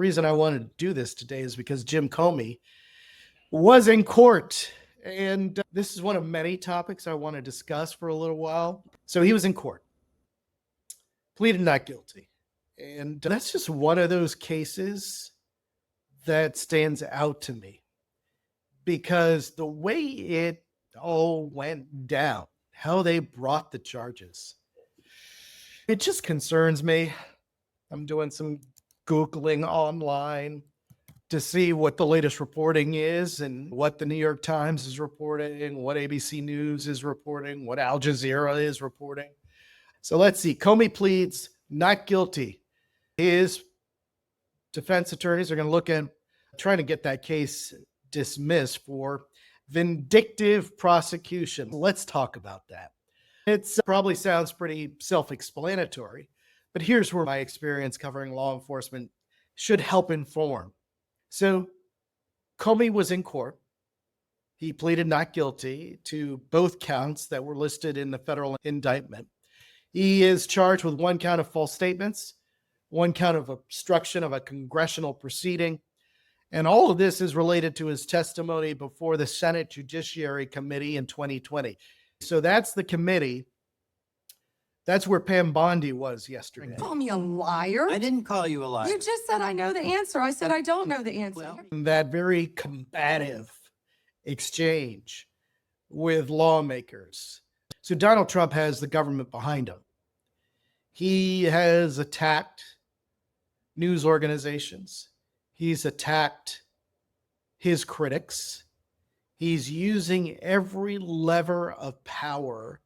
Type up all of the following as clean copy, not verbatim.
reason I wanted to do this today is because Jim Comey was in court. And this is one of many topics I want to discuss for a little while. So he was in court, pleaded not guilty. And that's just one of those cases that stands out to me because the way it all went down, how they brought the charges, it just concerns me. I'm doing some Googling online to see what the latest reporting is and what the New York Times is reporting, what ABC News is reporting, what Al Jazeera is reporting. So let's see. Comey pleads not guilty. His defense attorneys are going to look at trying to get that case dismissed for vindictive prosecution. Let's talk about that. It probably sounds pretty self-explanatory, but here's where my experience covering law enforcement should help inform. So Comey was in court. He pleaded not guilty to both counts that were listed in the federal indictment. He is charged with one count of false statements, one count of obstruction of a congressional proceeding, and all of this is related to his testimony before the Senate Judiciary Committee in 2020. So that's the committee. That's where Pam Bondi was yesterday. Call me a liar? I didn't call you a liar. You just said I know the answer. I said I don't know the answer. Well, That very combative exchange with lawmakers. So Donald Trump has the government behind him. He has attacked news organizations. He's attacked his critics. He's using every lever of power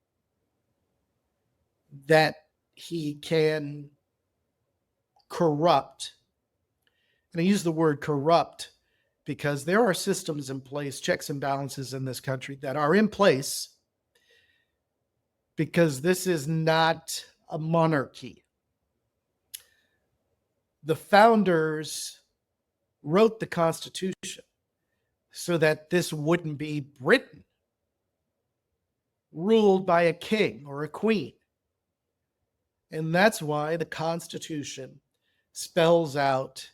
that he can corrupt. And I use the word corrupt because there are systems in place, checks and balances in this country that are in place because this is not a monarchy. The founders wrote the Constitution so that this wouldn't be Britain ruled by a king or a queen. And that's why the Constitution spells out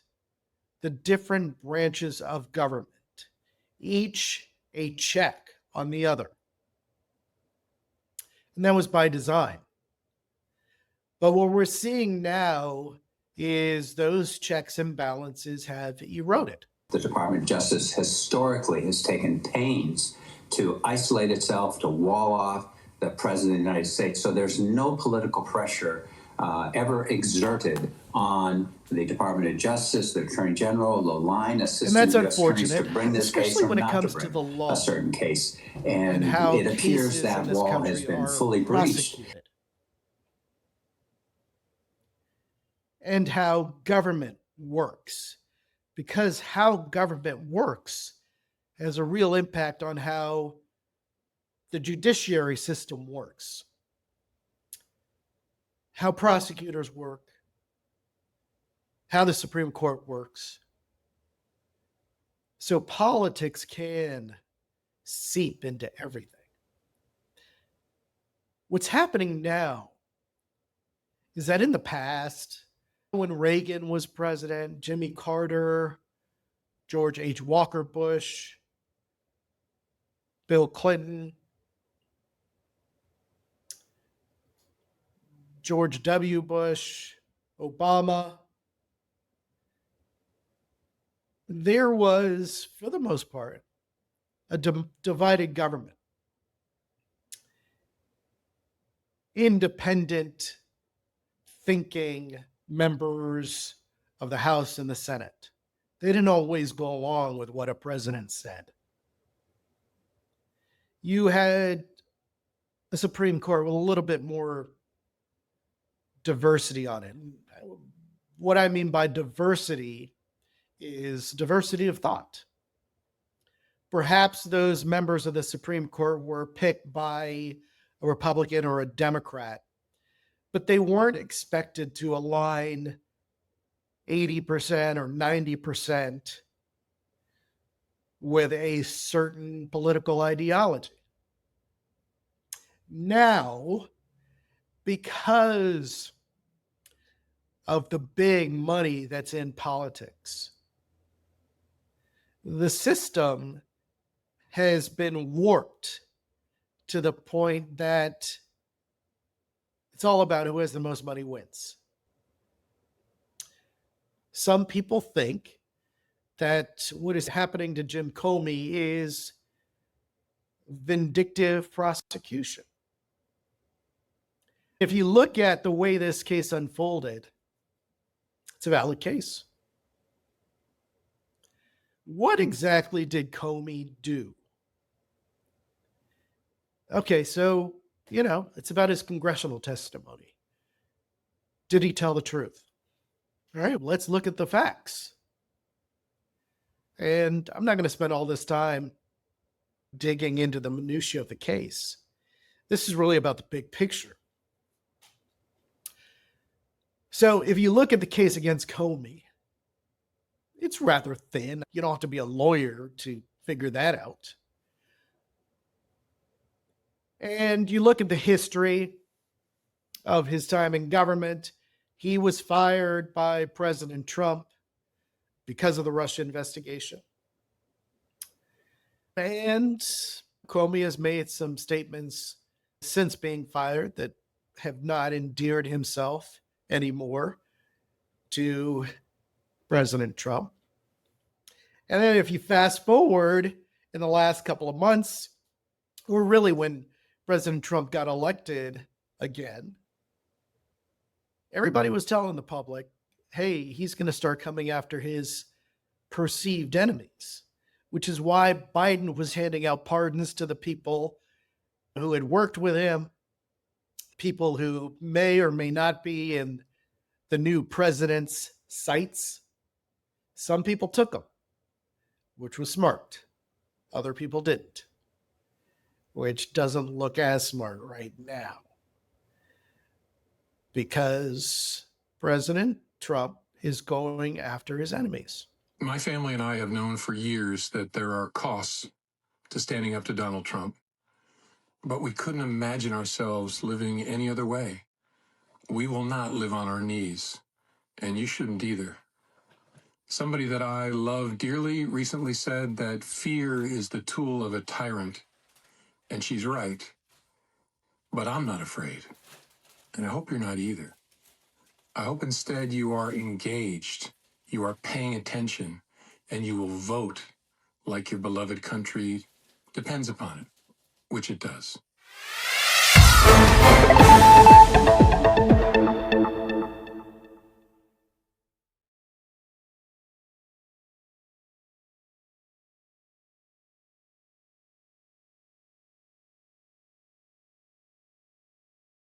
the different branches of government, each a check on the other. And that was by design. But what we're seeing now is those checks and balances have eroded. The Department of Justice historically has taken pains to isolate itself, to wall off the President of the United States. So there's no political pressure ever exerted on the Department of Justice, the Attorney General, the line assistant And that's U.S. attorneys unfortunate, to bring this especially case or when it not comes to to bring the law a certain case. and And how it appears cases in that this wall country has been are fully breached. prosecuted. And how government works. Because how government works has a real impact on how the judiciary system works, how prosecutors work, how the Supreme Court works. So politics can seep into everything. What's happening now is that in the past, when Reagan was president, Jimmy Carter, George H. Walker Bush, Bill Clinton, George W. Bush, Obama, there was, for the most part, a divided government. Independent thinking members of the House and the Senate. They didn't always go along with what a president said. You had a Supreme Court with a little bit more diversity on it. What I mean by diversity is diversity of thought. Perhaps those members of the Supreme Court were picked by a Republican or a Democrat, but they weren't expected to align 80% or 90% with a certain political ideology. Now, because of the big money that's in politics. The system has been warped to the point that it's all about who has the most money wins. Some people think that what is happening to Jim Comey is vindictive prosecution. If you look at the way this case unfolded, it's a valid case. What exactly did Comey do? Okay, so, it's about his congressional testimony. Did he tell the truth? All right, let's look at the facts. And I'm not going to spend all this time digging into the minutiae of the case. This is really about the big picture. So if you look at the case against Comey, it's rather thin. You don't have to be a lawyer to figure that out. And you look at the history of his time in government. He was fired by President Trump because of the Russia investigation. And Comey has made some statements since being fired that have not endeared himself anymore to President Trump. And then if you fast forward in the last couple of months, or really when President Trump got elected again, everybody was telling the public, hey, he's going to start coming after his perceived enemies, which is why Biden was handing out pardons to the people who had worked with him, people who may or may not be in the new president's sights. Some people took them, which was smart. Other people didn't, which doesn't look as smart right now, because President Trump is going after his enemies. My family and I have known for years that there are costs to standing up to Donald Trump, but we couldn't imagine ourselves living any other way. We will not live on our knees, and you shouldn't either. Somebody that I love dearly recently said that fear is the tool of a tyrant, and she's right. But I'm not afraid, and I hope you're not either. I hope instead you are engaged, you are paying attention, and you will vote like your beloved country depends upon it, which it does.